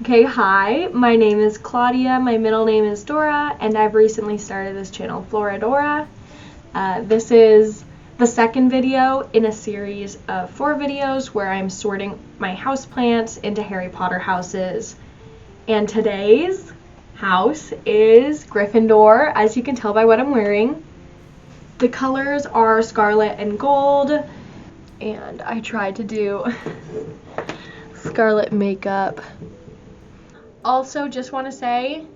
Okay, hi, my name is Claudia, my middle name is Dora, and I've recently started this channel, Floradora. This is the second video in a series of 4 videos where I'm sorting my houseplants into Harry Potter houses. And today's house is Gryffindor, as you can tell by what I'm wearing. The colors are scarlet and gold, and I tried to do scarlet makeup. Also, just want to say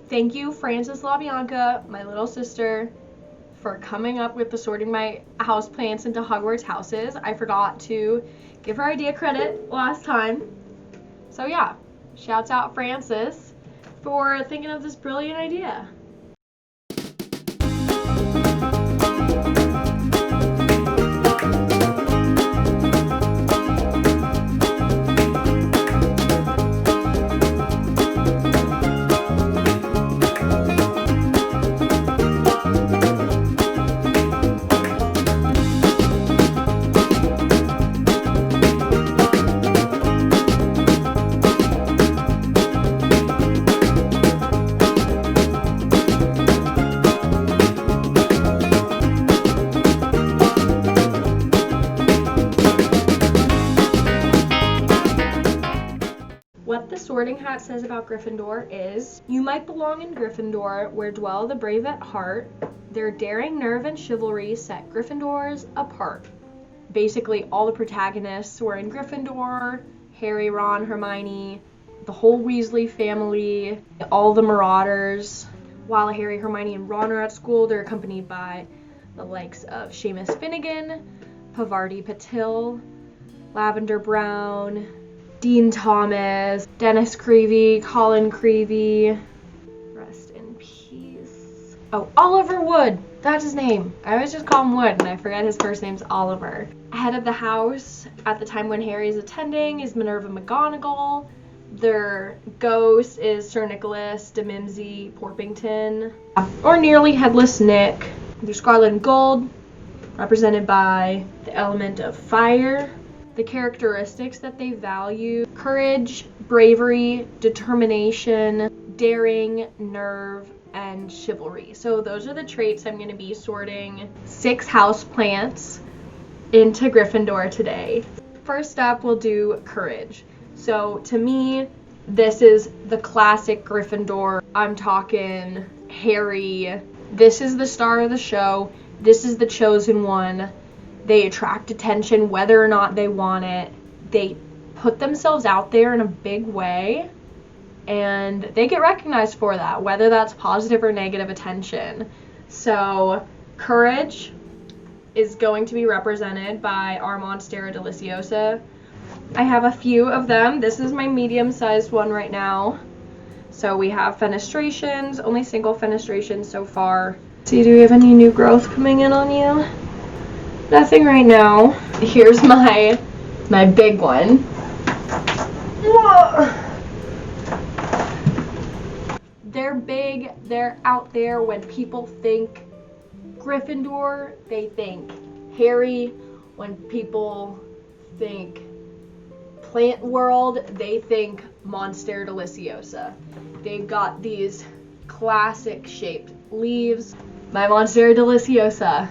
thank you, Frances LaBianca, my little sister, for coming up with the sorting my houseplants into Hogwarts houses. I forgot to give her idea credit last time. So yeah, shouts out Frances for thinking of this brilliant idea. What the sorting hat says about Gryffindor is, you might belong in Gryffindor, where dwell the brave at heart. Their daring nerve and chivalry set Gryffindors apart. Basically, all the protagonists were in Gryffindor: Harry, Ron, Hermione, the whole Weasley family, all the Marauders. While Harry, Hermione, and Ron are at school, they're accompanied by the likes of Seamus Finnegan, Pavarti Patil, Lavender Brown, Dean Thomas, Dennis Creevy, Colin Creevy, rest in peace. Oh, Oliver Wood, that's his name. I always just call him Wood, and I forget his first name's Oliver. Head of the house at the time when Harry is attending is Minerva McGonagall. Their ghost is Sir Nicholas de Mimsy Porpington, or Nearly Headless Nick. They're scarlet and gold, represented by the element of fire. The characteristics that they value: courage, bravery, determination, daring, nerve, and chivalry. So those are the traits I'm going to be sorting 6 houseplants into Gryffindor today. First up, we'll do courage. So to me, this is the classic Gryffindor. I'm talking Harry. This is the star of the show. This is the chosen one. They attract attention whether or not they want it. They put themselves out there in a big way, and they get recognized for that, whether that's positive or negative attention. So courage is going to be represented by our Monstera Deliciosa. I have a few of them. This is my medium-sized one right now. So we have fenestrations, only single fenestrations so far. See, do we have any new growth coming in on you? Nothing right now. Here's my big one. Whoa. They're big, they're out there. When people think Gryffindor, they think Harry. When people think plant world, they think Monstera Deliciosa. They've got these classic shaped leaves. My Monstera Deliciosa,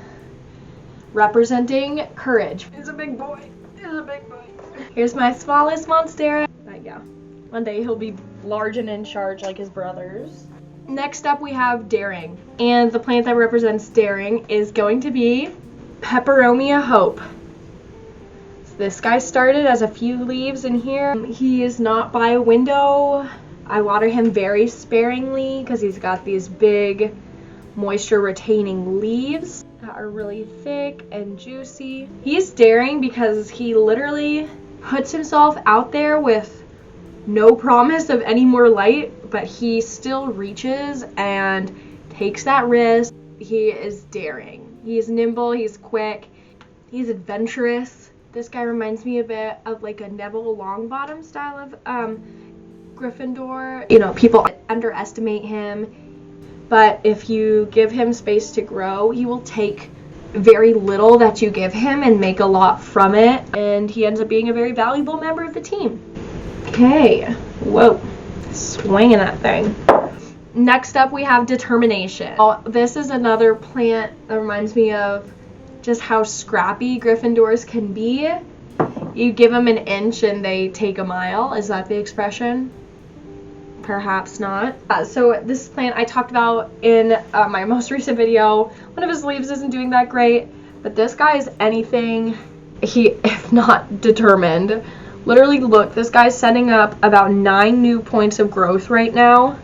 representing courage. He's a big boy. He's a big boy. Here's my smallest Monstera. But yeah, one day he'll be large and in charge like his brothers. Next up, we have daring. And the plant that represents daring is going to be Peperomia Hope. So this guy started as a few leaves in here. He is not by a window. I water him very sparingly because he's got these big moisture retaining leaves that are really thick and juicy. He's daring because he literally puts himself out there with no promise of any more light, but he still reaches and takes that risk. He is daring. He's nimble, he's quick, he's adventurous. This guy reminds me a bit of like a Neville Longbottom style of Gryffindor. You know, people underestimate him, but if you give him space to grow, he will take very little that you give him and make a lot from it, and he ends up being a very valuable member of the team. Okay, whoa, swinging that thing. Next up, we have determination. This is another plant that reminds me of just how scrappy Gryffindors can be. You give them an inch and they take a mile. Is that the expression? Perhaps not. So this plant I talked about in my most recent video. One of his leaves isn't doing that great, but this guy is anything if not determined. Literally, look, this guy's setting up about 9 new points of growth right now,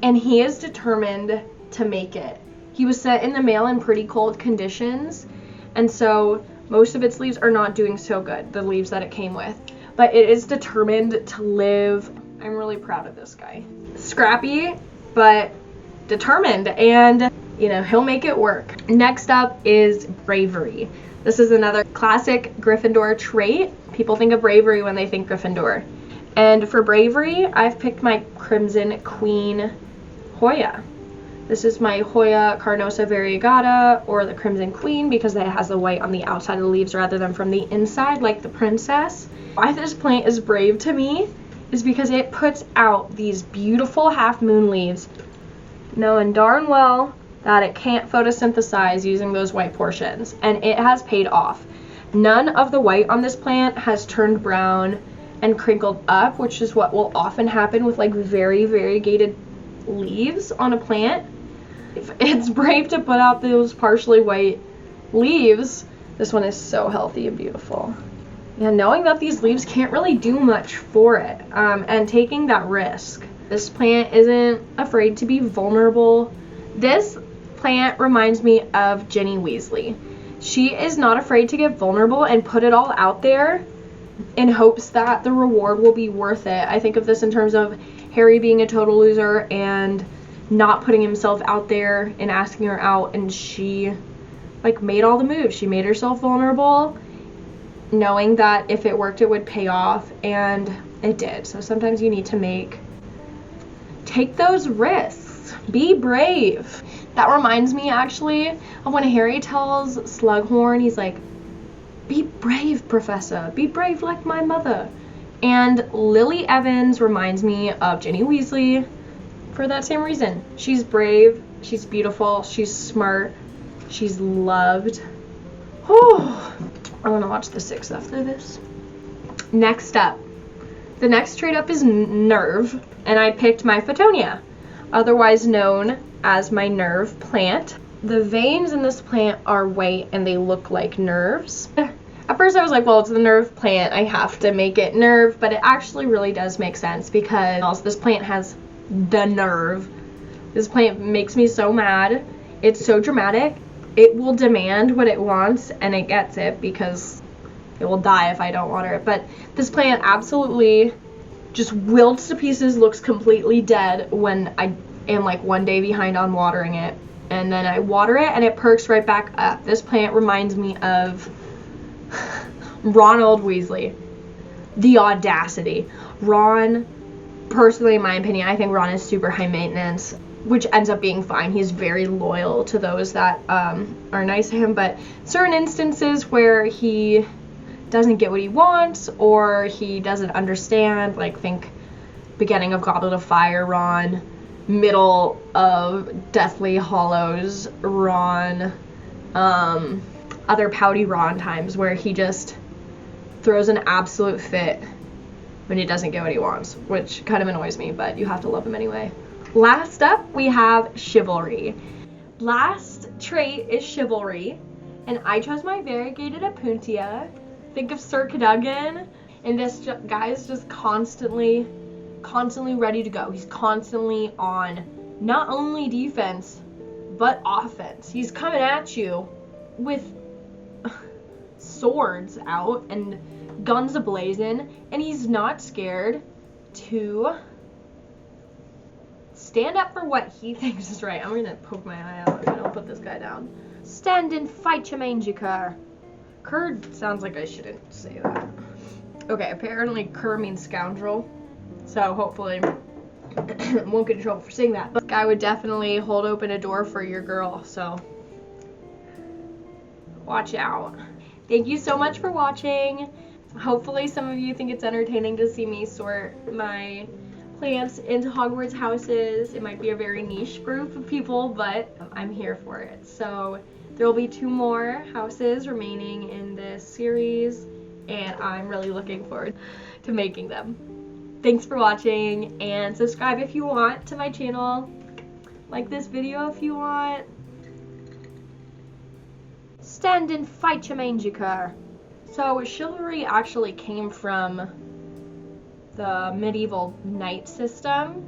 and he is determined to make it. He was sent in the mail in pretty cold conditions, and so most of its leaves are not doing so good, the leaves that it came with, but it is determined to live. I'm really proud of this guy. Scrappy, but determined, and he'll make it work. Next up is bravery. This is another classic Gryffindor trait. People think of bravery when they think Gryffindor. And for bravery, I've picked my Crimson Queen Hoya. This is my Hoya carnosa variegata, or the Crimson Queen, because it has the white on the outside of the leaves rather than from the inside like the princess. Why this plant is brave to me is because it puts out these beautiful half moon leaves, knowing darn well that it can't photosynthesize using those white portions, and it has paid off. None of the white on this plant has turned brown and crinkled up, which is what will often happen with like very variegated leaves on a plant. It's brave to put out those partially white leaves. This one is so healthy and beautiful. Yeah, knowing that these leaves can't really do much for it, and taking that risk. This plant isn't afraid to be vulnerable. This plant reminds me of Ginny Weasley. She is not afraid to get vulnerable and put it all out there in hopes that the reward will be worth it. I think of this in terms of Harry being a total loser and not putting himself out there and asking her out, and she made all the moves. She made herself vulnerable, knowing that if it worked it would pay off, and it did. So sometimes you need to take those risks. Be brave. That reminds me actually of when Harry tells Slughorn, he's like, "Be brave, Professor. Be brave like my mother." And Lily Evans reminds me of Ginny Weasley for that same reason. She's brave, she's beautiful, she's smart, she's loved. Oh, I want to watch the 6 after this. Next up. The next trait up is nerve, and I picked my Photonia, otherwise known as my nerve plant. The veins in this plant are white and they look like nerves. At first I was like, well, it's the nerve plant, I have to make it nerve, but it actually really does make sense because this plant has the nerve. This plant makes me so mad. It's so dramatic. It will demand what it wants, and it gets it because it will die if I don't water it. But this plant absolutely just wilts to pieces, looks completely dead when I am like one day behind on watering it, and then I water it and it perks right back up. This plant reminds me of Ronald Weasley. The audacity. Ron, personally, in my opinion, I think Ron is super high maintenance, which ends up being fine. He's very loyal to those that are nice to him, but certain instances where he doesn't get what he wants or he doesn't understand, like think beginning of Goblet of Fire Ron, middle of Deathly Hallows Ron, other pouty Ron times where he just throws an absolute fit when he doesn't get what he wants, which kind of annoys me, but you have to love him anyway. Last up, we have chivalry. Last trait is chivalry, and I chose my variegated Opuntia. Think of Sir Cadogan, and this guy is just constantly ready to go. He's constantly on not only defense, but offense. He's coming at you with swords out and guns ablazing, and he's not scared to stand up for what he thinks is right. I'm gonna poke my eye out if I don't put this guy down. Stand and fight your mangy cur. Cur sounds like I shouldn't say that. Okay, apparently cur means scoundrel, so hopefully won't get in trouble for saying that. But this guy would definitely hold open a door for your girl, so watch out. Thank you so much for watching. Hopefully some of you think it's entertaining to see me sort my plants into Hogwarts houses. It might be a very niche group of people, but I'm here for it. So there will be 2 more houses remaining in this series, and I'm really looking forward to making them. Thanks for watching, and subscribe if you want to my channel. Like this video if you want. Stand and fight your Mangiker. So chivalry actually came from the medieval knight system,